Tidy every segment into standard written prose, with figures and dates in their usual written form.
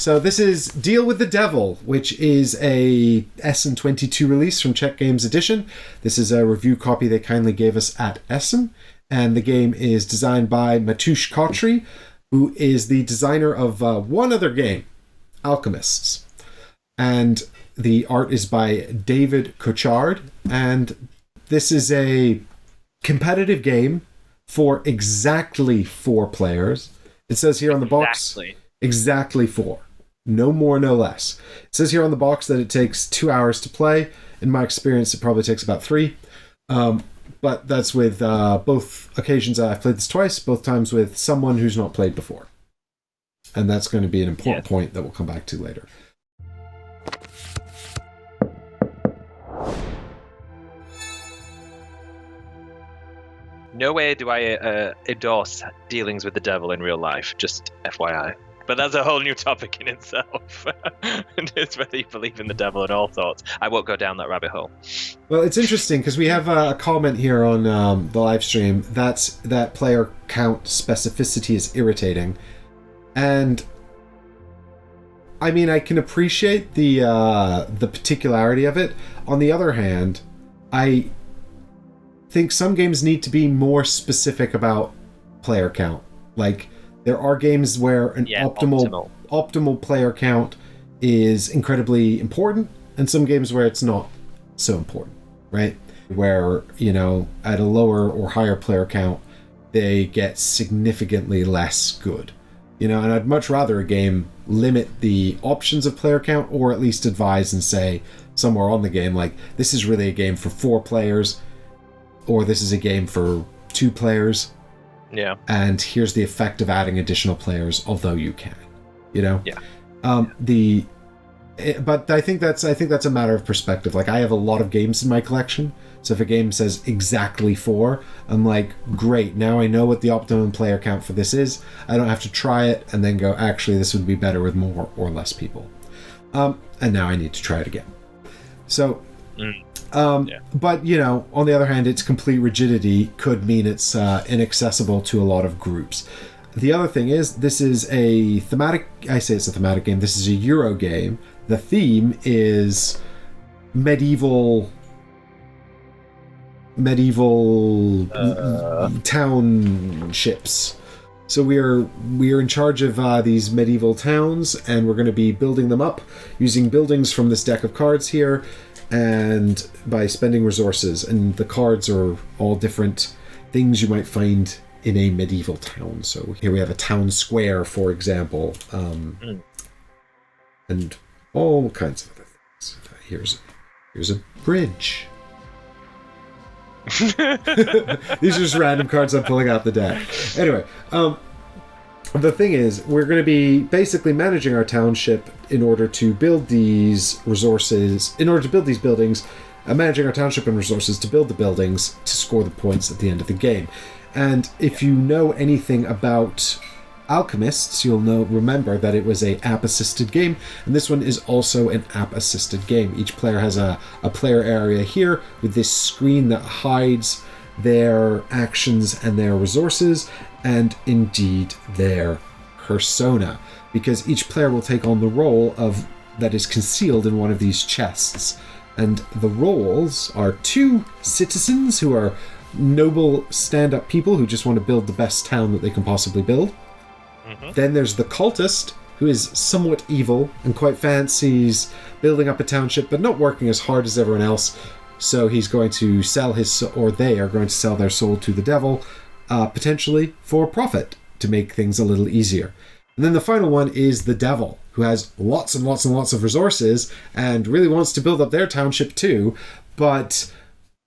So this is Deal with the Devil, which is a Essen 22 release from Czech Games Edition. This is a review copy they kindly gave us at Essen. And the game is designed by Matouš Kotry, who is the designer of one other game, Alchemists. And the art is by David Cochard. And this is a competitive game for exactly 4 players. It says here on the box, exactly 4. No more, no less. It says here on the box that it takes 2 hours to play. In my experience, it probably takes about 3. But that's with both occasions I've played this twice, both times with someone who's not played before. And that's going to be an important point that we'll come back to later. No way do I endorse dealings with the devil in real life, just FYI. But that's a whole new topic in itself. And it's whether you believe in the devil and all sorts. I won't go down that rabbit hole. Well, it's interesting because we have a comment here on the live stream that player count specificity is irritating. And I mean, I can appreciate the particularity of it. On the other hand, I think some games need to be more specific about player count. Like, there are games where an optimal player count is incredibly important, and some games where it's not so important, right? Where, at a lower or higher player count, they get significantly less good. And I'd much rather a game limit the options of player count, or at least advise and say somewhere on the game, like, this is really a game for 4 players, or this is a game for 2 players. Yeah. And here's the effect of adding additional players, although you can. Yeah. But I think that's a matter of perspective. Like, I have a lot of games in my collection, so if a game says exactly 4, I'm like, great, now I know what the optimum player count for this is. I don't have to try it and then go, actually, this would be better with more or less people. And now I need to try it again. So, but, on the other hand, its complete rigidity could mean it's inaccessible to a lot of groups. The other thing is, this is a thematic game. This is a Euro game. The theme is medieval townships. So we are in charge of these medieval towns, and we're going to be building them up using buildings from this deck of cards here, and by spending resources. And the cards are all different things you might find in a medieval town. So here we have a town square, for example, and all kinds of other things. Here's a bridge. These are just random cards I'm pulling out the deck. Anyway, the thing is, we're going to be basically managing our township in order to build these resources, in order to build these buildings, managing our township and resources to build the buildings to score the points at the end of the game. And if you know anything about Alchemists, you'll remember that it was a app-assisted game, and this one is also an app-assisted game. Each player has a player area here with this screen that hides their actions and their resources, and indeed their persona, because each player will take on the role that is concealed in one of these chests. And the roles are 2 citizens who are noble stand-up people who just want to build the best town that they can possibly build. Then there's the cultist, who is somewhat evil and quite fancies building up a township, but not working as hard as everyone else. So he's going to sell they are going to sell their soul to the devil, potentially for profit, to make things a little easier. And then the final one is the devil, who has lots and lots and lots of resources and really wants to build up their township too, but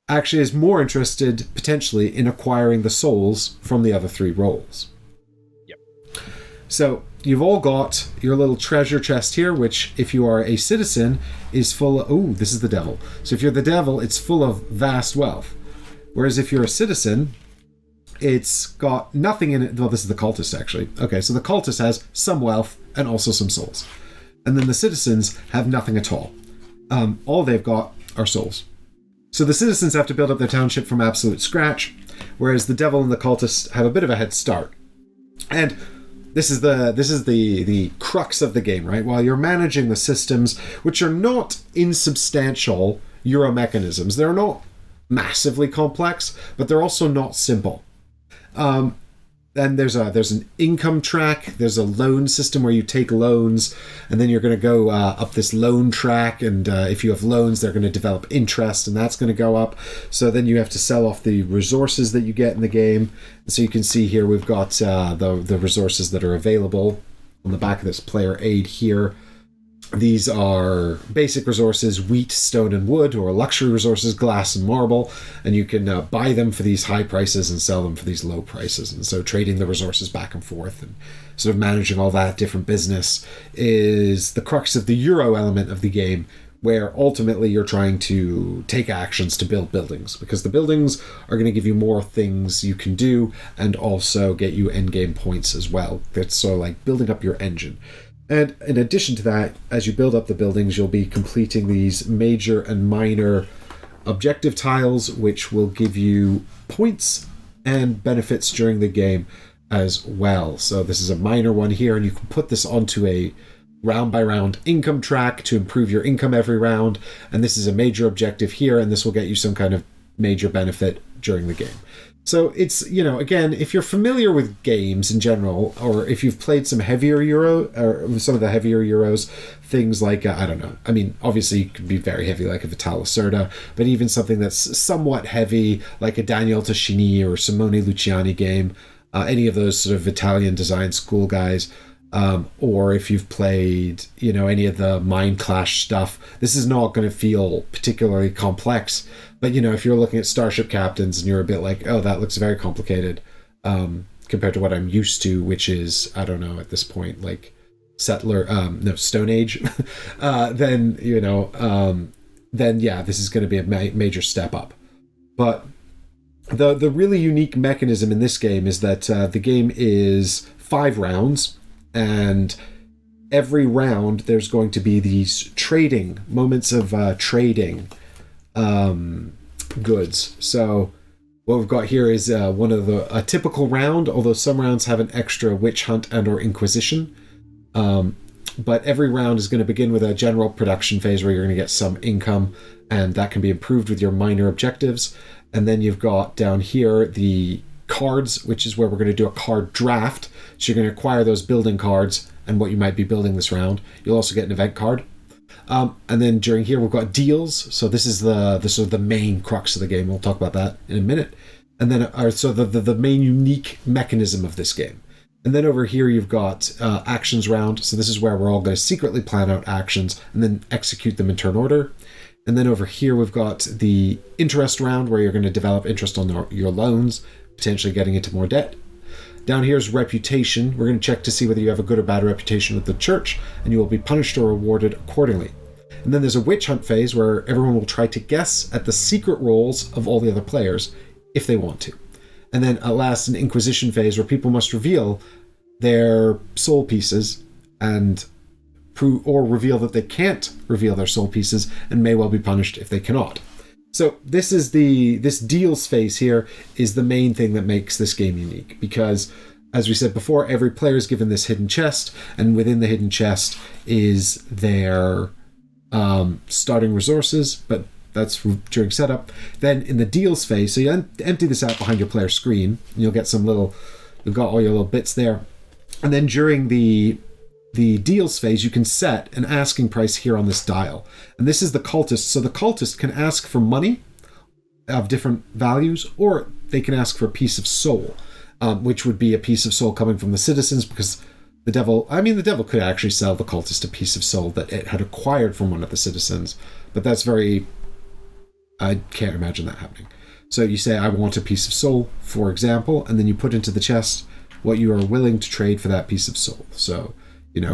actually is more interested potentially in acquiring the souls from the other 3 roles. So you've all got your little treasure chest here, which, if you are a citizen, is full of... Oh, this is the devil. So if you're the devil, it's full of vast wealth. Whereas if you're a citizen, it's got nothing in it. Well, this is the cultist, actually. Okay, so the cultist has some wealth and also some souls. And then the citizens have nothing at all. All they've got are souls. So the citizens have to build up their township from absolute scratch, whereas the devil and the cultist have a bit of a head start. And this is the crux of the game, right? While you're managing the systems, which are not insubstantial Euro mechanisms, they're not massively complex, but they're also not simple. Then there's an income track. There's a loan system where you take loans, and then you're going to go up this loan track. And if you have loans, they're going to develop interest, and that's going to go up. So then you have to sell off the resources that you get in the game. And so you can see here we've got the resources that are available on the back of this player aid here. These are basic resources: wheat, stone, and wood, or luxury resources: glass and marble. And you can buy them for these high prices and sell them for these low prices. And so trading the resources back and forth and sort of managing all that different business is the crux of the Euro element of the game, where ultimately you're trying to take actions to build buildings, because the buildings are going to give you more things you can do and also get you endgame points as well. That's sort of like building up your engine. And in addition to that, as you build up the buildings, you'll be completing these major and minor objective tiles, which will give you points and benefits during the game as well. So this is a minor one here, and you can put this onto a round-by-round income track to improve your income every round. And this is a major objective here, and this will get you some kind of major benefit during the game. So it's, again, if you're familiar with games in general, or if you've played some heavier Euro, or some of the heavier Euros, things like, I don't know, I mean, obviously you could be very heavy like a Vitale Lacerda, but even something that's somewhat heavy, like a Daniel Tascini or Simone Luciani game, any of those sort of Italian design school guys, or if you've played, any of the Mind Clash stuff, this is not going to feel particularly complex. But, if you're looking at Starship Captains and you're a bit like, oh, that looks very complicated compared to what I'm used to, which is, I don't know, at this point, like Stone Age, then, yeah, this is going to be a major step up. But the really unique mechanism in this game is that the game is 5 rounds, and every round there's going to be these moments of trading goods. So what we've got here is a typical round, although some rounds have an extra witch hunt and or inquisition. But every round is going to begin with a general production phase where you're going to get some income, and that can be improved with your minor objectives. And then you've got down here the cards, which is where we're going to do a card draft. So you're going to acquire those building cards and what you might be building this round. You'll also get an event card. And then during here we've got deals. So this is the sort of the main crux of the game. We'll talk about that in a minute. And then the main unique mechanism of this game. And then over here you've got actions round. So this is where we're all going to secretly plan out actions and then execute them in turn order. And then over here we've got the interest round, where you're going to develop interest on your loans, potentially getting into more debt. Down here is reputation. We're going to check to see whether you have a good or bad reputation with the church, and you will be punished or rewarded accordingly. And then there's a witch hunt phase where everyone will try to guess at the secret roles of all the other players if they want to. And then at last, an inquisition phase where people must reveal their soul pieces and reveal that they can't reveal their soul pieces and may well be punished if they cannot. So this deals phase here is the main thing that makes this game unique, because as we said before, every player is given this hidden chest, and within the hidden chest is their starting resources, but that's during setup. Then in the deals phase, so you empty this out behind your player screen, and you'll get you've got all your little bits there. And then during the deals phase, you can set an asking price here on this dial. And this is the cultist. So the cultist can ask for money of different values, or they can ask for a piece of soul, which would be a piece of soul coming from the citizens, because the devil could actually sell the cultist a piece of soul that it had acquired from one of the citizens. But I can't imagine that happening. So you say, I want a piece of soul, for example, and then you put into the chest what you are willing to trade for that piece of soul. So,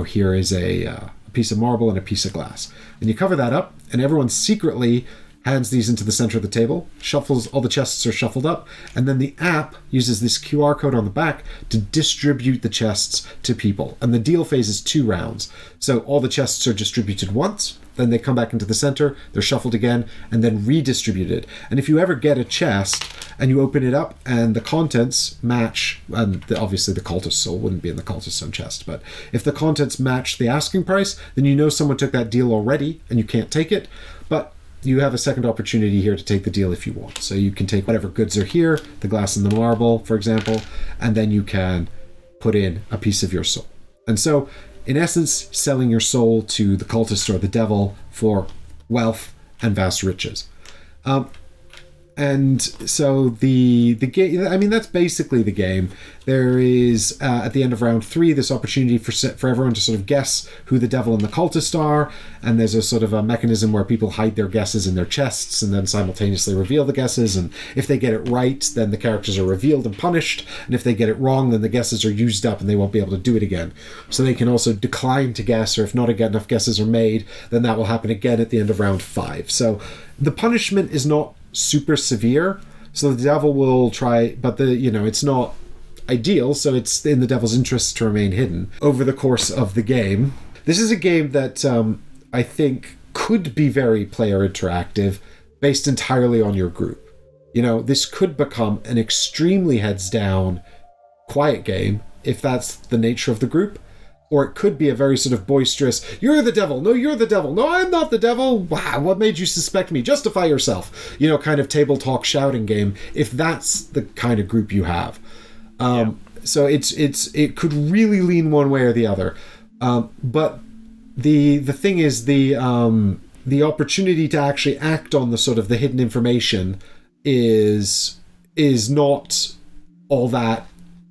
here is a piece of marble and a piece of glass. And you cover that up, and everyone secretly hands these into the center of the table, shuffles, all the chests are shuffled up, and then the app uses this QR code on the back to distribute the chests to people. And the deal phase is 2 rounds. So all the chests are distributed once, then they come back into the center, they're shuffled again, and then redistributed. And if you ever get a chest and you open it up and the contents match, and obviously the cultist soul wouldn't be in the cultist zone chest, but if the contents match the asking price, then you know someone took that deal already and you can't take it. But you have a second opportunity here to take the deal if you want. So you can take whatever goods are here, the glass and the marble, for example, and then you can put in a piece of your soul. And so, in essence, selling your soul to the cultist or the devil for wealth and vast riches. And so the game, I mean, that's basically the game. There is, at the end of round 3, this opportunity for everyone to sort of guess who the devil and the cultist are. And there's a sort of a mechanism where people hide their guesses in their chests and then simultaneously reveal the guesses. And if they get it right, then the characters are revealed and punished. And if they get it wrong, then the guesses are used up and they won't be able to do it again. So they can also decline to guess, or if not enough guesses are made, then that will happen again at the end of round 5. So the punishment is not super severe, so the devil will try, but it's not ideal, so it's in the devil's interest to remain hidden over the course of the game. This is a game that I think could be very player interactive, based entirely on your group. This could become an extremely heads down quiet game if that's the nature of the group. Or it could be a very sort of boisterous, you're the devil, no, you're the devil, no, I'm not the devil, wow, what made you suspect me, justify yourself, kind of table talk shouting game, if that's the kind of group you have. So it could really lean one way or the other. But the thing is, the opportunity to actually act on the sort of the hidden information is not all that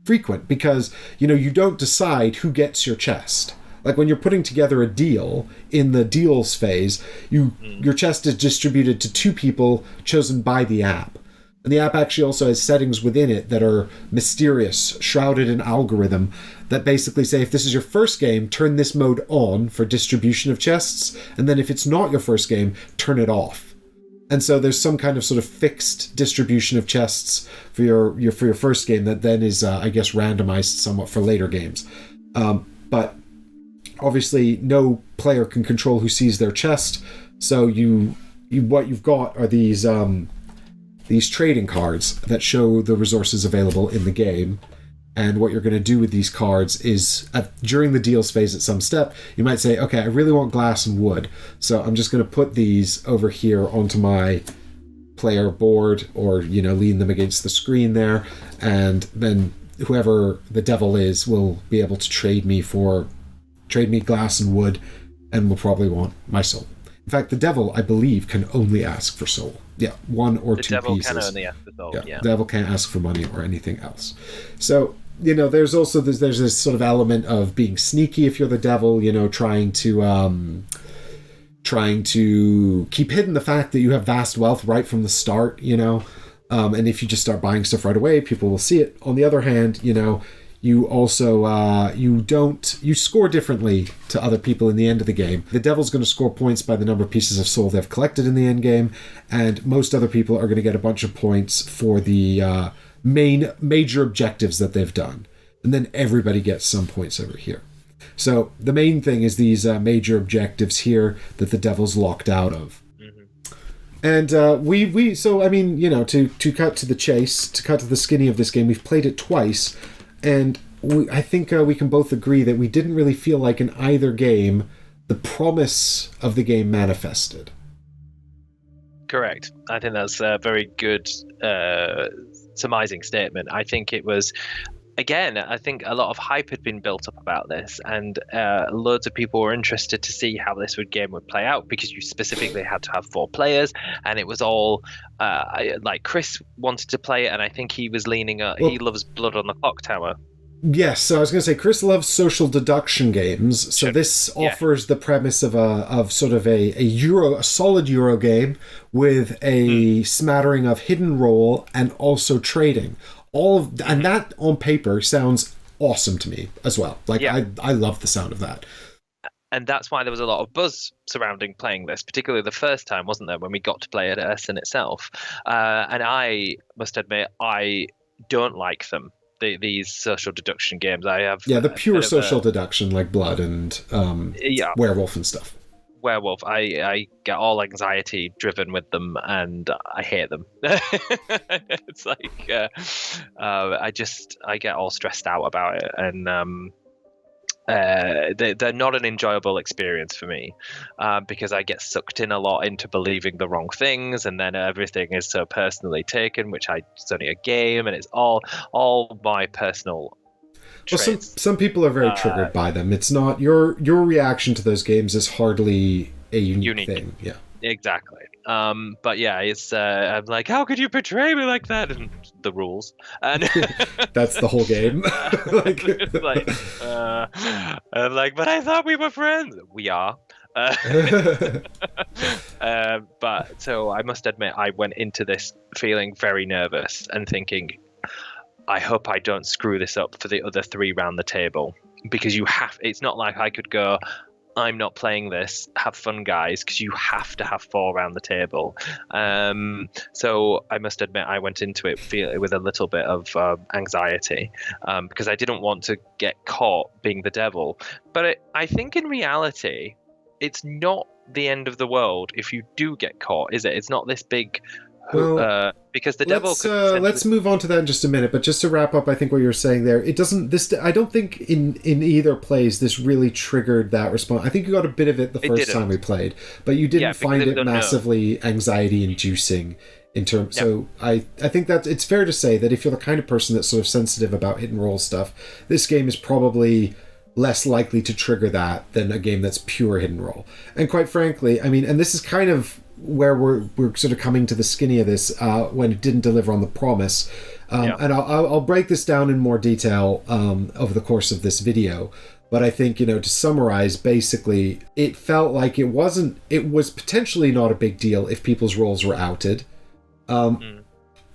frequent, because you don't decide who gets your chest. Like when you're putting together a deal in the deals phase, your chest is distributed to 2 people chosen by the app, and the app actually also has settings within it that are mysterious, shrouded in algorithm, that basically say, if this is your first game, turn this mode on for distribution of chests, and then if it's not your first game, turn it off. And so there's some kind of sort of fixed distribution of chests for your first game that then is, I guess, randomized somewhat for later games. But obviously, no player can control who sees their chest. So what you've got are these trading cards that show the resources available in the game. And what you're going to do with these cards is, during the deals phase at some step, you might say, okay, I really want glass and wood, so I'm just going to put these over here onto my player board, or, lean them against the screen there, and then whoever the devil is will be able to trade me glass and wood, and will probably want my soul. In fact, the devil, I believe, can only ask for soul. Yeah, 1 or 2 pieces. The devil can only ask for soul, yeah. The devil can't ask for money or anything else. So, there's also there's this sort of element of being sneaky if you're the devil, trying to keep hidden the fact that you have vast wealth right from the start, and if you just start buying stuff right away, people will see it. On the other hand, you also you score differently to other people in the end of the game. The devil's going to score points by the number of pieces of soul they've collected in the end game, and most other people are going to get a bunch of points for the major objectives that they've done, and then everybody gets some points over here. So the main thing is these major objectives here that the devil's locked out of. And so I mean, to cut to the chase, to cut to the skinny of this game, we've played it twice, and I think we can both agree that we didn't really feel like in either game the promise of the game manifested. Correct. I think that's a very good surmising statement. I think it was, again, I think a lot of hype had been built up about this, and loads of people were interested to see how this game would play out, because you specifically had to have 4 players, and it was all like Chris wanted to play it, and I think he was leaning he loves Blood on the Clock Tower. Yes, so I was going to say Chris loves social deduction games, so this offers the premise of a solid Euro game with a smattering of hidden role and also trading. And that on paper sounds awesome to me as well. Like I love the sound of that. And that's why there was a lot of buzz surrounding playing this, particularly the first time, wasn't there, when we got to play it at Essen itself. And I must admit, I don't like them. These social deduction games. I have the pure social deduction like Blood and Werewolf and stuff. Werewolf, I get all anxiety driven with them, and I hate them. It's like I get all stressed out about it, and they're not an enjoyable experience for me, because I get sucked in a lot into believing the wrong things, and then everything is so personally taken, which it's only a game, and it's all my personal traits. Well, some people are very triggered by them. It's not your reaction to those games is hardly a unique thing. Yeah, exactly. But yeah, it's I'm like, how could you betray me like that? And the rules, and that's the whole game. I'm like, but I thought we were friends. We are. But so I must admit, I went into this feeling very nervous and thinking, I hope I don't screw this up for the other three round the table, because it's not like I could go, I'm not playing this, have fun guys, because you have to have four around the table. So I must admit, I went into it with a little bit of anxiety, because I didn't want to get caught being the devil. But I think in reality, it's not the end of the world if you do get caught, is it? It's not this big... because the devil let's move on to that in just a minute, but just to wrap up, I think what you're saying there, I don't think in either plays this really triggered that response. I think you got a bit of it the first time we played, but you didn't find it massively anxiety inducing in terms. So I think that it's fair to say that if you're the kind of person that's sort of sensitive about hit and roll stuff, this game is probably less likely to trigger that than a game that's pure hit and roll. And quite frankly, I mean, and this is kind of where we're sort of coming to the skinny of this when it didn't deliver on the promise. And I'll break this down in more detail over the course of this video. But I think, to summarize, basically, it felt like it was potentially not a big deal if people's roles were outed.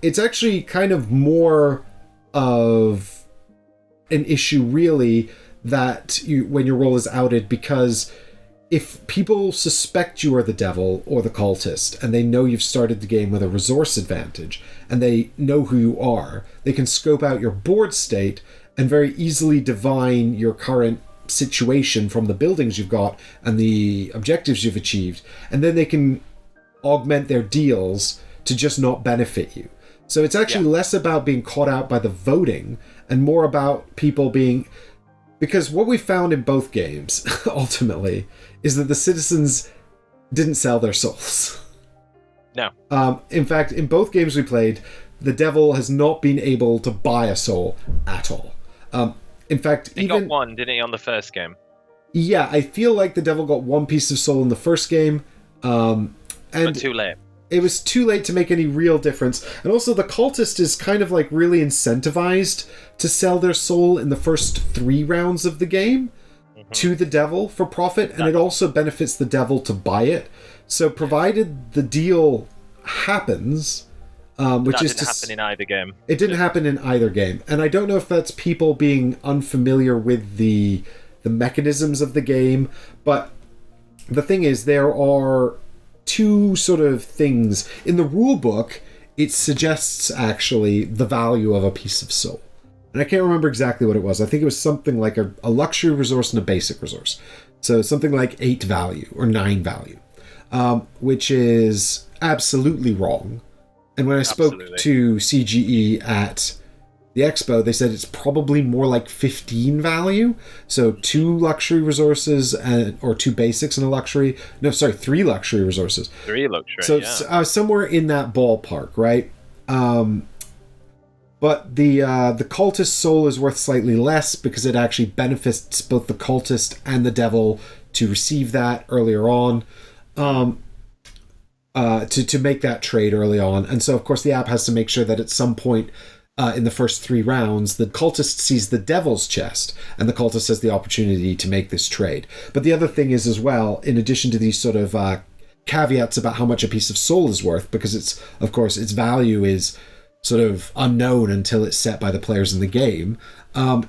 It's actually kind of more of an issue, really, that when your role is outed, because if people suspect you are the devil or the cultist, and they know you've started the game with a resource advantage, and they know who you are, they can scope out your board state and very easily divine your current situation from the buildings you've got and the objectives you've achieved, and then they can augment their deals to just not benefit you. So it's actually less about being caught out by the voting and more about people being... Because what we found in both games, ultimately, is that the citizens didn't sell their souls. No. In fact, in both games we played, the devil has not been able to buy a soul at all. In fact, he got one, didn't he, on the first game? Yeah, I feel like the devil got one piece of soul in the first game. But too late. It was too late to make any real difference. And also the cultist is kind of like really incentivized to sell their soul in the first 3 rounds of the game to the devil for profit. And it also benefits the devil to buy it. So provided the deal happens, which is... That didn't happen in either game. It didn't happen in either game. And I don't know if that's people being unfamiliar with the mechanisms of the game. But the thing is, there are... 2 sort of things. In the rule book, it suggests actually the value of a piece of soul. And I can't remember exactly what it was. I think it was something like a luxury resource and a basic resource. So something like 8 value or 9 value, which is absolutely wrong. And when I spoke to CGE at the expo, they said it's probably more like 15 value. So 2 luxury resources or 2 basics and a luxury. No, sorry, 3 luxury resources. 3 luxury, so somewhere in that ballpark, right? But the cultist soul is worth slightly less because it actually benefits both the cultist and the devil to receive that earlier on. To make that trade early on. And so, of course, the app has to make sure that at some point in the first 3 rounds, the cultist sees the devil's chest, and the cultist has the opportunity to make this trade. But the other thing is as well, in addition to these sort of caveats about how much a piece of soul is worth, because it's, of course, its value is sort of unknown until it's set by the players in the game,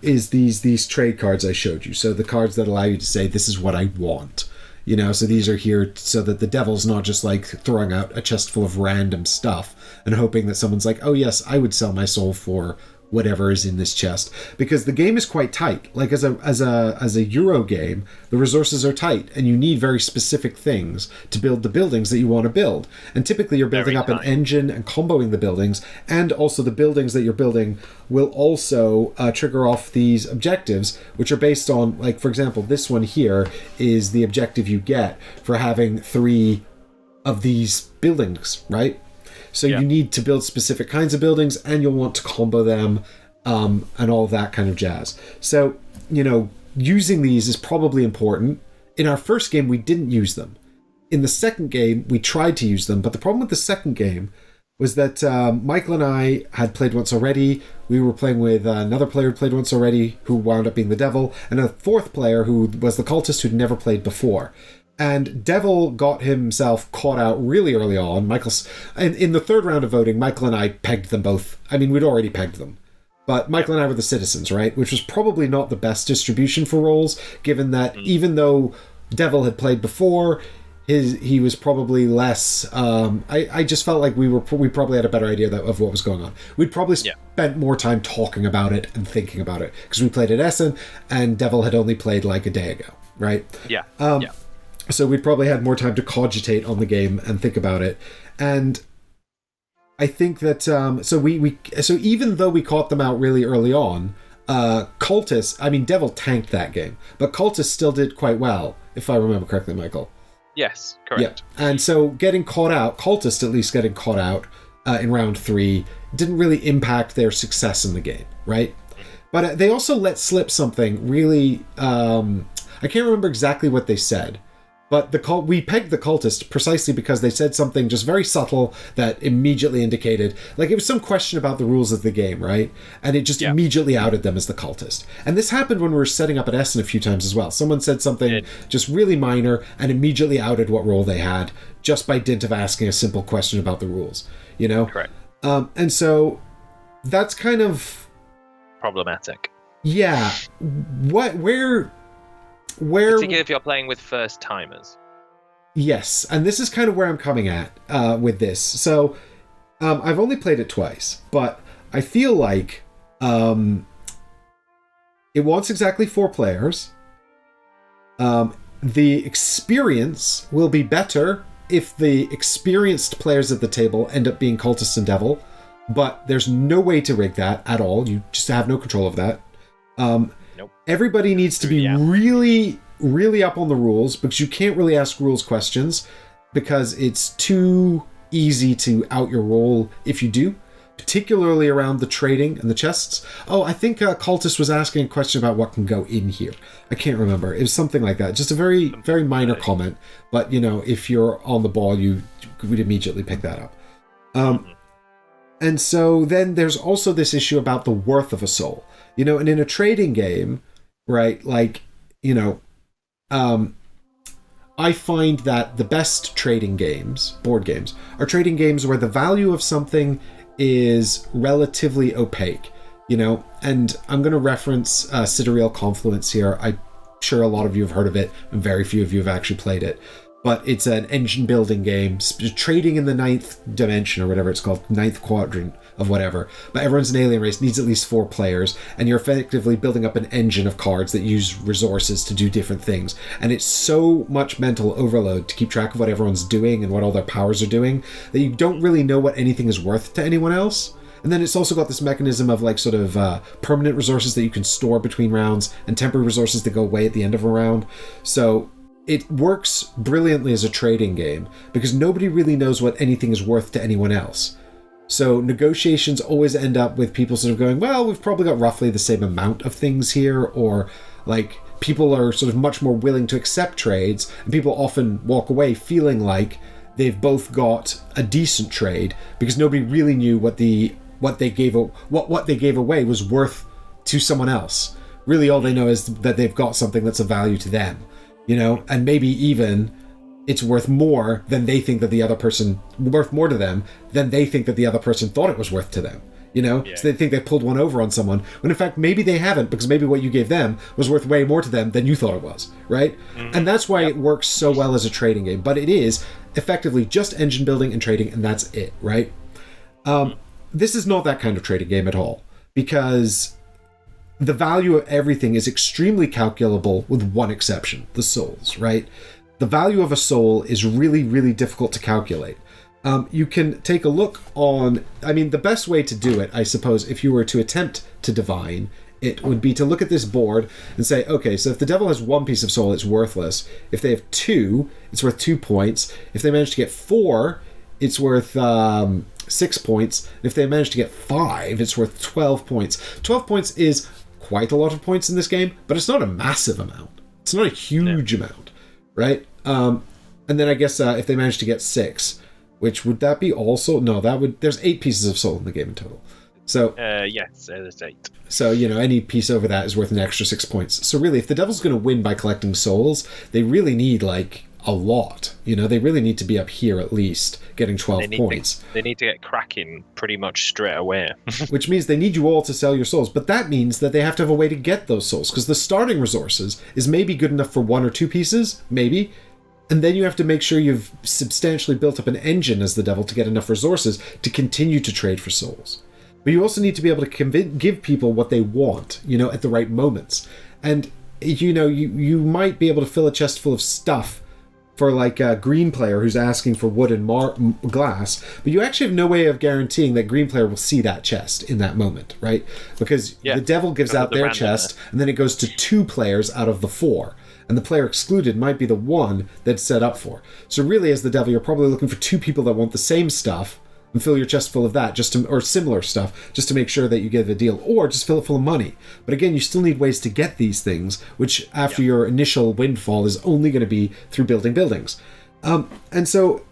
is these trade cards I showed you. So the cards that allow you to say, this is what I want. You know, so these are here so that the devil's not just like throwing out a chest full of random stuff and hoping that someone's like, oh yes, I would sell my soul for whatever is in this chest, because the game is quite tight. Like as a Euro game, the resources are tight and you need very specific things to build the buildings that you want to build. And typically you're building up an engine and comboing the buildings, and also the buildings that you're building will also trigger off these objectives, which are based on, like, for example, this one here is the objective you get for having 3 of these buildings, right? So you need to build specific kinds of buildings, and you'll want to combo them, and all that kind of jazz. So, you know, using these is probably important. In our first game, we didn't use them. In the second game, we tried to use them, but the problem with the second game was that Michael and I had played once already. We were playing with another player who played once already, who wound up being the devil, and a fourth player who was the cultist who'd never played before. And Devil got himself caught out really early on. In the third round of voting, Michael and I pegged them both. I mean, we'd already pegged them. But Michael and I were the citizens, right? Which was probably not the best distribution for roles, given that even though Devil had played before, he was probably less... I just felt like we probably had a better idea of what was going on. We'd probably spent more time talking about it and thinking about it, because we played at Essen, and Devil had only played like a day ago, right? Yeah. So we probably had more time to cogitate on the game and think about it. And I think that so even though we caught them out really early on, Devil tanked that game, but Cultist still did quite well, if I remember correctly, Michael. Yes, correct. Yeah. And so getting caught out, Cultist at least getting caught out in round 3 didn't really impact their success in the game, right? But they also let slip something really... I can't remember exactly what they said. But we pegged the cultist precisely because they said something just very subtle that immediately indicated, like, it was some question about the rules of the game, right? And it just immediately outed them as the cultist. And this happened when we were setting up at Essen a few times as well. Someone said something just really minor and immediately outed what role they had just by dint of asking a simple question about the rules, you know? Correct. And so that's kind of... problematic. Yeah. Where particularly if you're playing with first timers. Yes, and this is kind of where I'm coming at with this. So I've only played it twice, but I feel like it wants exactly 4 players. The experience will be better if the experienced players at the table end up being cultist and devil, but there's no way to rig that at all. You just have no control of that. Nope. Everybody needs to be really, really up on the rules, because you can't really ask rules questions because it's too easy to out your role if you do, particularly around the trading and the chests. Oh, I think Cultist was asking a question about what can go in here. I can't remember. It was something like that. Just a very, very minor comment. But, you know, if you're on the ball, you would immediately pick that up. And so then there's also this issue about the worth of a soul. You know, and in a trading game, right, like, you know, I find that the best trading games, board games, are trading games where the value of something is relatively opaque, you know, and I'm going to reference Sidereal Confluence here. I'm sure a lot of you have heard of it, and very few of you have actually played it. But it's an engine building game, trading in the 9th dimension, or whatever it's called, 9th quadrant of whatever. But everyone's an alien race, needs at least 4 players, and you're effectively building up an engine of cards that use resources to do different things. And it's so much mental overload to keep track of what everyone's doing and what all their powers are doing that you don't really know what anything is worth to anyone else. And then it's also got this mechanism of, like, sort of permanent resources that you can store between rounds and temporary resources that go away at the end of a round. So it works brilliantly as a trading game because nobody really knows what anything is worth to anyone else. So negotiations always end up with people sort of going, well, we've probably got roughly the same amount of things here, or like people are sort of much more willing to accept trades, and people often walk away feeling like they've both got a decent trade because nobody really knew what they gave away was worth to someone else. Really all they know is that they've got something that's of value to them. You know, and maybe even it's worth more than they think that the other person, worth more to them than they think that the other person thought it was worth to them. You know, so they think they pulled one over on someone, when in fact maybe they haven't, because maybe what you gave them was worth way more to them than you thought it was, right? And that's why it works so well as a trading game. But it is effectively just engine building and trading, and that's it, right? This is not that kind of trading game at all, because the value of everything is extremely calculable with one exception: the souls, right? The value of a soul is really, really difficult to calculate. You can take a look on, I mean, the best way to do it, I suppose, if you were to attempt to divine, it would be to look at this board and say, okay, so if the devil has 1 piece of soul, it's worthless. If they have 2, it's worth 2 points. If they manage to get 4, it's worth 6 points. And if they manage to get 5, it's worth 12 points. 12 points is quite a lot of points in this game, but it's not a massive amount. It's not a huge amount, right? And then I guess if they manage to get 6, which would that be also? No, that would. There's 8 pieces of soul in the game in total. So yes, there's 8. So any piece over that is worth an extra 6 points. So really, if the devil's going to win by collecting souls, they really need like a lot. They really need to be up here at least, getting 12 points. They need to get cracking pretty much straight away. Which means they need you all to sell your souls, but that means that they have to have a way to get those souls, because the starting resources is maybe good enough for 1 or 2 pieces, maybe. And then you have to make sure you've substantially built up an engine as the devil to get enough resources to continue to trade for souls. But you also need to be able to give people what they want, at the right moments. And, you might be able to fill a chest full of stuff for like a green player who's asking for wood and glass, but you actually have no way of guaranteeing that green player will see that chest in that moment, right? Because the devil gives out their chest, and then it goes to 2 players out of the 4. And the player excluded might be the one that's set up for. So really, as the devil, you're probably looking for 2 people that want the same stuff and fill your chest full of that, or similar stuff, just to make sure that you get the deal, or just fill it full of money. But again, you still need ways to get these things, which after your initial windfall is only going to be through building buildings. And so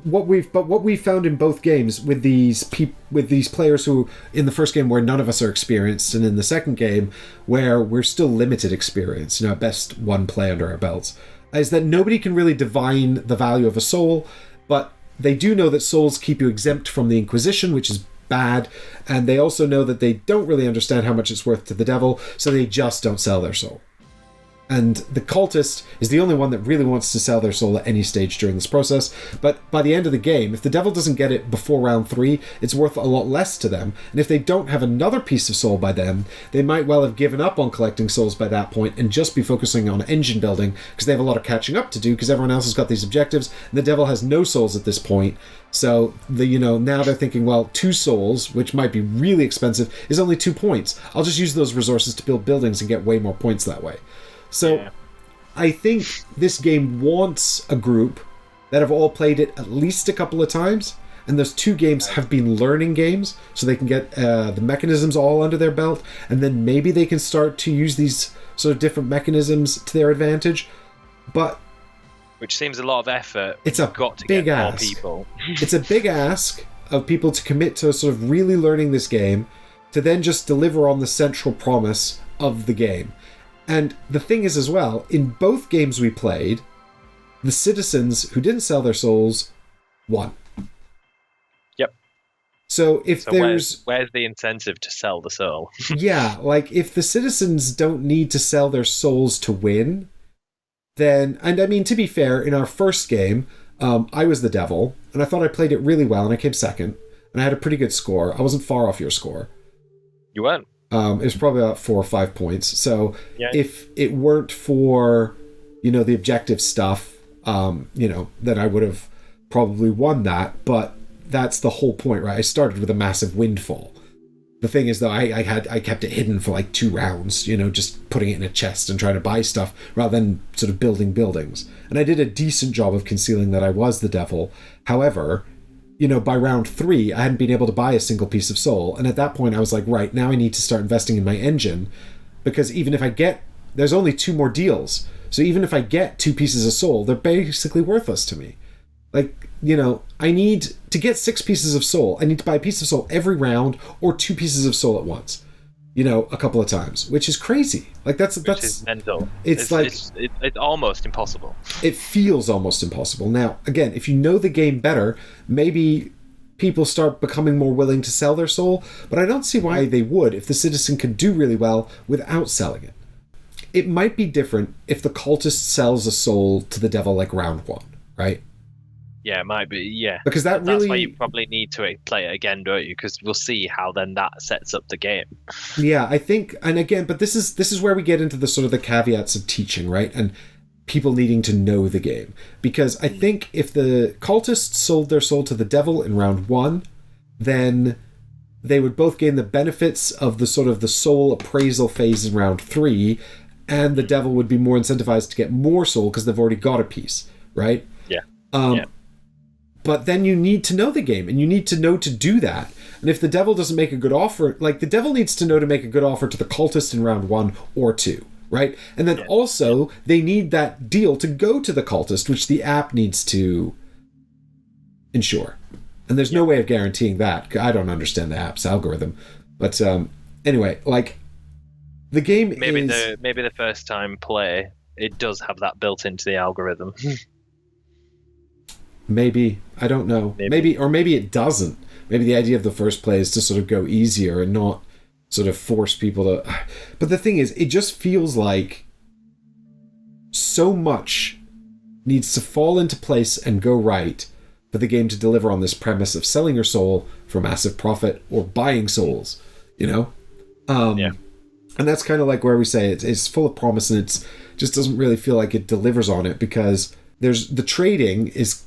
what we found in both games with these players who in the first game where none of us are experienced, and in the second game where we're still limited experience, at best 1 play under our belts, is that nobody can really divine the value of a soul, but they do know that souls keep you exempt from the Inquisition, which is bad, and they also know that they don't really understand how much it's worth to the devil, so they just don't sell their soul. And the cultist is the only one that really wants to sell their soul at any stage during this process. But by the end of the game, if the devil doesn't get it before round 3, it's worth a lot less to them. And if they don't have another piece of soul by then, they might well have given up on collecting souls by that point and just be focusing on engine building, because they have a lot of catching up to do, because everyone else has got these objectives, and the devil has no souls at this point. So now they're thinking, well, 2 souls, which might be really expensive, is only 2 points. I'll just use those resources to build buildings and get way more points that way. So I think this game wants a group that have all played it at least a couple of times, and those 2 games have been learning games, so they can get the mechanisms all under their belt, and then maybe they can start to use these sort of different mechanisms to their advantage. But which seems a lot of effort. It's a big ask. More people. It's a big ask of people to commit to sort of really learning this game, to then just deliver on the central promise of the game. And the thing is as well, in both games we played, the citizens who didn't sell their souls won. Yep. So there's... Where's the incentive to sell the soul? Yeah, like if the citizens don't need to sell their souls to win, then... And I mean, to be fair, in our first game, I was the devil, and I thought I played it really well, and I came second, and I had a pretty good score. I wasn't far off your score. You weren't. It was probably about 4 or 5 points. So if it weren't for, the objective stuff, then I would have probably won that. But that's the whole point, right? I started with a massive windfall. The thing is, though, I kept it hidden for like 2 rounds, just putting it in a chest and trying to buy stuff rather than sort of building buildings. And I did a decent job of concealing that I was the devil. However, by round 3, I hadn't been able to buy a single piece of soul. And at that point, I was like, right, now I need to start investing in my engine. Because even if there's only 2 more deals. So even if I get 2 pieces of soul, they're basically worthless to me. Like, I need to get 6 pieces of soul. I need to buy a piece of soul every round or 2 pieces of soul at once. a couple of times, which is crazy. Like that's is mental. It's almost impossible. It feels almost impossible. Now, again, if you know the game better, maybe people start becoming more willing to sell their soul, but I don't see why they would if the citizen could do really well without selling it. It might be different if the cultist sells a soul to the devil like round 1, right? Yeah, it might be, yeah. Because that's why you probably need to play it again, don't you? Because we'll see how then that sets up the game. Yeah, I think, and again, but this is where we get into the sort of the caveats of teaching, right? And people needing to know the game. Because I think if the cultists sold their soul to the devil in round 1, then they would both gain the benefits of the sort of the soul appraisal phase in round 3, and the devil would be more incentivized to get more soul because they've already got a piece, right? Yeah. But then you need to know the game, and you need to know to do that. And if the devil doesn't make a good offer, like the devil needs to know to make a good offer to the cultist in round 1 or 2, right? And then also they need that deal to go to the cultist, which the app needs to ensure. And there's no way of guaranteeing that. I don't understand the app's algorithm. But anyway, like the game maybe the first time play, it does have that built into the algorithm. Maybe. I don't know. Maybe it doesn't. Maybe the idea of the first play is to sort of go easier and not sort of force people to... But the thing is, it just feels like so much needs to fall into place and go right for the game to deliver on this premise of selling your soul for massive profit or buying souls, And that's kind of like where we say it's full of promise, and it just doesn't really feel like it delivers on it, because there's the trading is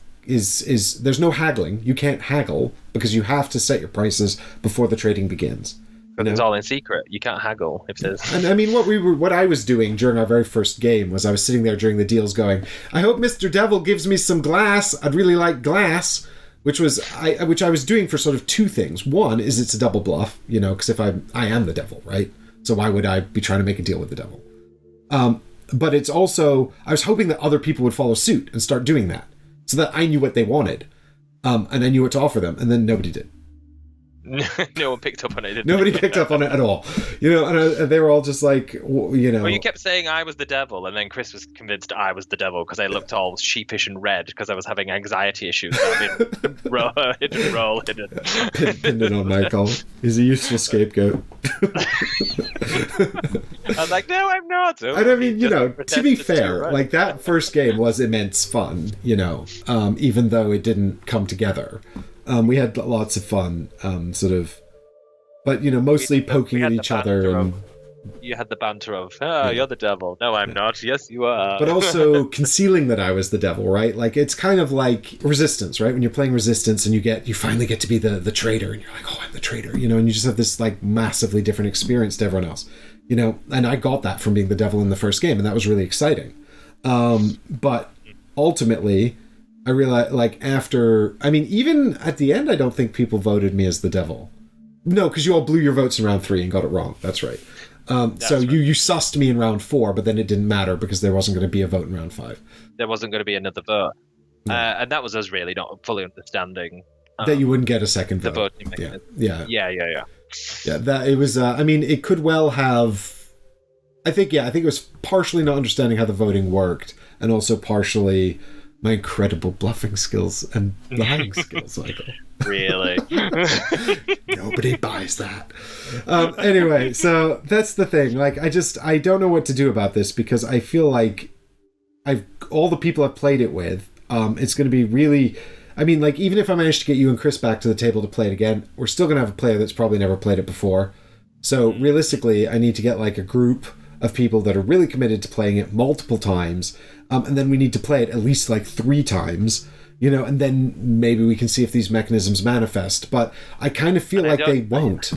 there's no haggling. You can't haggle because you have to set your prices before the trading begins. But it's all in secret. You can't haggle if there's... And I mean, what I was doing during our very first game was I was sitting there during the deals going, I hope Mr. Devil gives me some glass. I'd really like glass, which I was doing for sort of 2 things. One is it's a double bluff, because if I am the devil, right? So why would I be trying to make a deal with the devil? But it's also, I was hoping that other people would follow suit and start doing that, so that I knew what they wanted, and I knew what to offer them, and then nobody did. No one picked up on it, did Nobody picked up on it at all. And they were all just like, Well, you kept saying I was the devil, and then Chris was convinced I was the devil because I looked all sheepish and red because I was having anxiety issues. Hidden role. Pinned it on Michael. He's a useful scapegoat. I was like, no, I'm not. And I mean, to be fair, like that first game was immense fun, even though it didn't come together. We had lots of fun, but mostly poking at each other. You had the banter of, you're the devil. No, I'm not. Yes, you are. But also concealing that I was the devil, right? Like, it's kind of like Resistance, right? When you're playing Resistance and you finally get to be the traitor, and you're like, oh, I'm the traitor, and you just have this like massively different experience to everyone else, and I got that from being the devil in the first game, and that was really exciting. But ultimately, I realized, even at the end, I don't think people voted me as the devil. No, because you all blew your votes in round 3 and got it wrong. That's right. So right. You sussed me in round 4, but then it didn't matter because there wasn't going to be a vote in round 5. There wasn't going to be another vote. No. And that was us really not fully understanding... that you wouldn't get a second vote. The voting mechanism. Yeah. Yeah, that it was... it could well have... I think it was partially not understanding how the voting worked, and also partially... my incredible bluffing skills and lying skills, Michael. Really? Nobody buys that. Anyway, so that's the thing. Like, I don't know what to do about this, because I feel like all the people I've played it with, it's going to be really... even if I manage to get you and Chris back to the table to play it again, we're still going to have a player that's probably never played it before. So realistically, I need to get like a group of people that are really committed to playing it multiple times, and then we need to play it at least like 3 times, and then maybe we can see if these mechanisms manifest. But I kind of feel like they won't.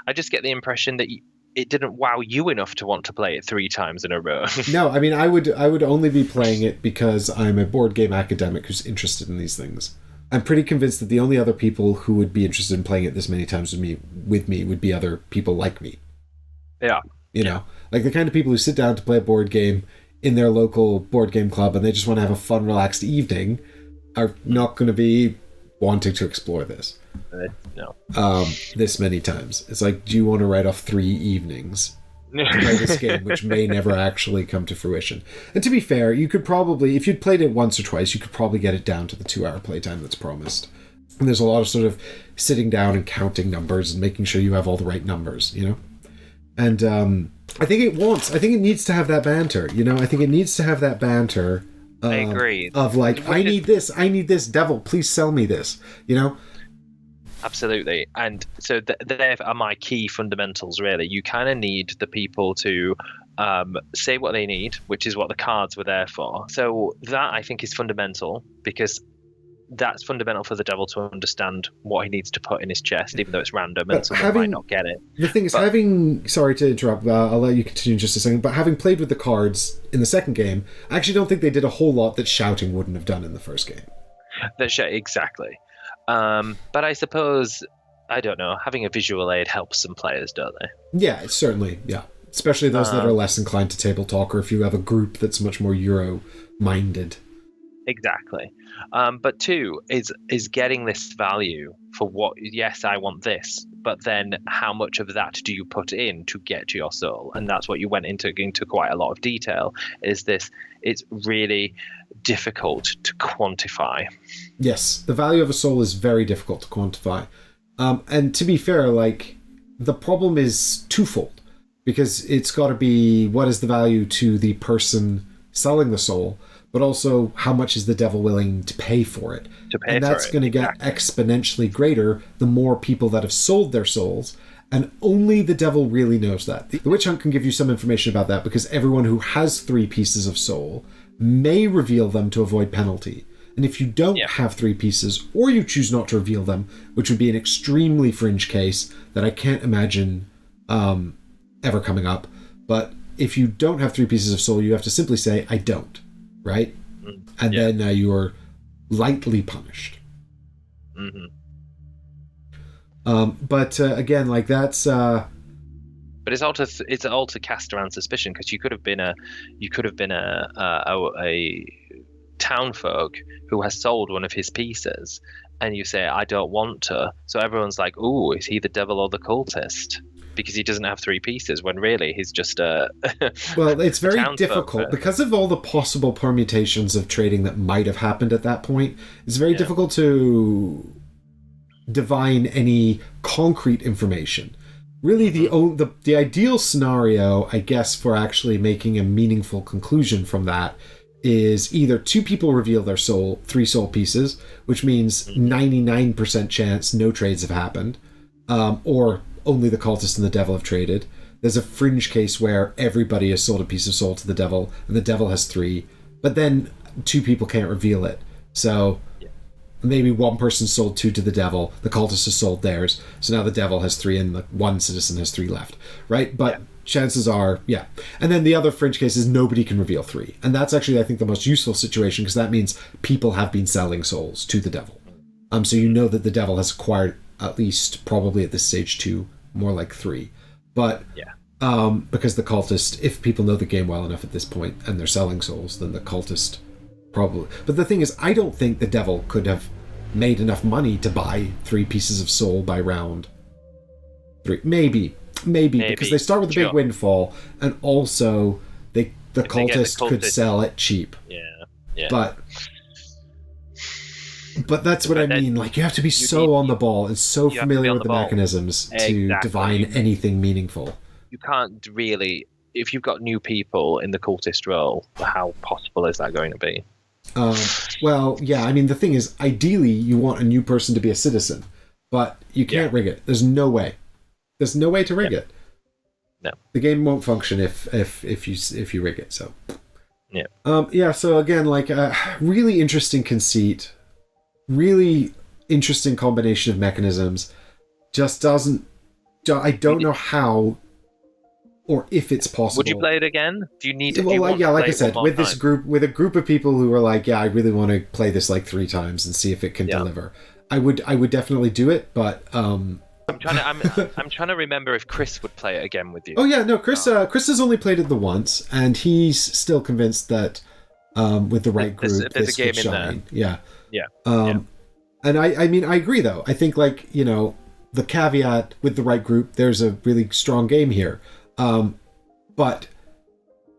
I just get the impression that it didn't wow you enough to want to play it 3 times in a row. No, I would only be playing it because I'm a board game academic who's interested in these things. I'm pretty convinced that the only other people who would be interested in playing it this many times with me would be other people like me. Yeah. Like the kind of people who sit down to play a board game in their local board game club and they just want to have a fun, relaxed evening are not going to be wanting to explore this. No. This many times. It's like, do you want to write off 3 evenings to play this game, which may never actually come to fruition? And to be fair, you could probably, if you'd played it once or twice, you could probably get it down to the 2-hour playtime that's promised. And there's a lot of sort of sitting down and counting numbers and making sure you have all the right numbers, you know? And I think it needs to have that banter, you know? I think it needs to have that banter. I agree. Of like, I need this, devil, please sell me this, you know? Absolutely. And so there are my key fundamentals, really. You kind of need the people to say what they need, which is what the cards were there for. So that, I think, is fundamental, because that's fundamental for the devil to understand what he needs to put in his chest, even though it's random and someone might not get it. The thing is, sorry to interrupt, I'll let you continue in just a second, but having played with the cards in the second game, I actually don't think they did a whole lot that shouting wouldn't have done in the first game. Exactly. But I suppose, I don't know, having a visual aid helps some players, don't they? Yeah, certainly, yeah. Especially those that are less inclined to table talk, or if you have a group that's much more Euro-minded. Exactly. But 2 is getting this value for what, yes, I want this, but then how much of that do you put in to get to your soul? And that's what you went into quite a lot of detail, is this, it's really difficult to quantify. Yes, the value of a soul is very difficult to quantify. And to be fair, like, the problem is twofold, because it's got to be, what is the value to the person selling the soul, but also how much is the devil willing to pay for it? And that's going to get exponentially greater the more people that have sold their souls, and only the devil really knows that. The Witch Hunt can give you some information about that, because everyone who has 3 pieces of soul may reveal them to avoid penalty. And if you don't have 3 pieces, or you choose not to reveal them, which would be an extremely fringe case that I can't imagine ever coming up, but if you don't have 3 pieces of soul, you have to simply say, I don't. Right? And then you are lightly punished. Mm-hmm. But again, like, that's... But it's all to cast around suspicion, because you could have been a townfolk who has sold one of his pieces, and you say, I don't want to. So everyone's like, ooh, is he the devil or the cultist? Because he doesn't have 3 pieces, when really he's just a... Well, it's very difficult, because of all the possible permutations of trading that might have happened at that point. It's very difficult to divine any concrete information. Really, the ideal scenario, I guess, for actually making a meaningful conclusion from that is either 2 people reveal their soul, 3 soul pieces, which means 99% chance no trades have happened, or only the cultist and the devil have traded. There's a fringe case where everybody has sold a piece of soul to the devil, and the devil has 3, but then 2 people can't reveal it. So maybe one person sold 2 to the devil, the cultist has sold theirs, so now the devil has 3 and the one citizen has 3 left, right? But chances are, And then the other fringe case is nobody can reveal 3. And that's actually, I think, the most useful situation, because that means people have been selling souls to the devil. So you know that the devil has acquired at least, probably at this stage, 2, more like 3. But because the cultist, if people know the game well enough at this point and they're selling souls, then the cultist probably... But the thing is, I don't think the devil could have made enough money to buy 3 pieces of soul by round 3. Maybe, because they start with a big windfall, and also the cultist could sell it cheap. But that's what I mean. Like, you have to be so on the ball and so familiar with the mechanisms to divine anything meaningful. You can't really, if you've got new people in the cultist role, how possible is that going to be? Well, yeah, I mean, the thing is, ideally, you want a new person to be a citizen, but you can't rig it. There's no way. There's no way to rig it. No. The game won't function if you rig it. So. So again, like, really interesting conceit. Really interesting combination of mechanisms. Just doesn't... I don't know how or if it's possible. Would you play it again? Do you need to... Well, like I said, with this group, with a group of people who are like, I really want to play this like 3 times and see if it can deliver. I would definitely do it, but... I'm trying to remember if Chris would play it again with you. Oh yeah, no, Chris has only played it the once, and he's still convinced that with the right group, there's a game in there. Yeah. And I mean, I agree, though. I think, like, you know, the caveat with the right group, there's a really strong game here. But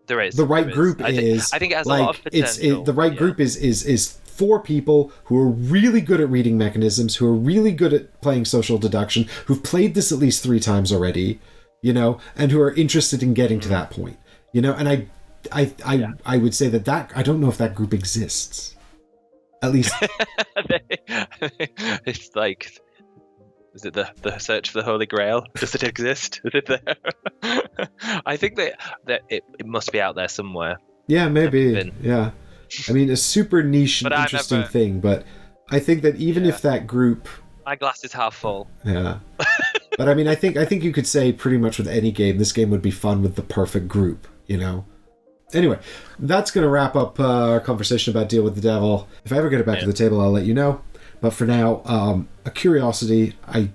there is. The right group is... I think it has like, a lot of potential. The right group is 4 people who are really good at reading mechanisms, who are really good at playing social deduction, who've played this at least 3 times already, you know, and who are interested in getting to that point, you know. And I would say that I don't know if that group exists. At least... It's like... Is it the search for the Holy Grail? Does it exist? Is it there? I think that it must be out there somewhere. Yeah, maybe. Yeah. I mean, a super niche and interesting thing, but I think that even if that group... My glass is half full. Yeah. But I mean, I think you could say pretty much with any game, this game would be fun with the perfect group, you know? Anyway, that's going to wrap up our conversation about Deal with the Devil. If I ever get it back to the table, I'll let you know. But for now, a curiosity. I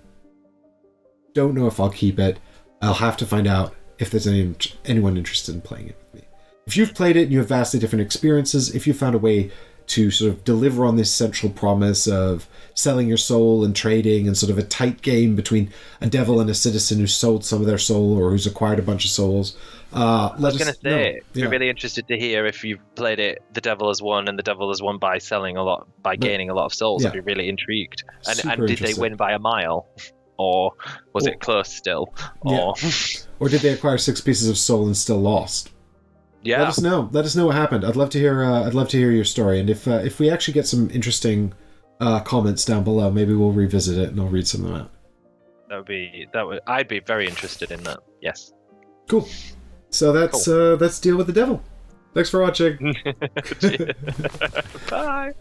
don't know if I'll keep it. I'll have to find out if there's anyone interested in playing it with me. If you've played it and you have vastly different experiences, if you found a way to sort of deliver on this central promise of selling your soul and trading and sort of a tight game between a devil and a citizen who's sold some of their soul or who's acquired a bunch of souls, I was going to say, we're really interested to hear if you've played it, the devil has won, and the devil has won by gaining a lot of souls. I'd be really intrigued. And did they win by a mile? Or was it close still? Or did they acquire 6 pieces of soul and still lost? Yeah. Let us know. Let us know what happened. I'd love to hear. I'd love to hear your story. And if we actually get some interesting comments down below, maybe we'll revisit it and I'll read some of them out. I'd be very interested in that. Yes. Cool. So that's Deal with the Devil. Thanks for watching. Bye.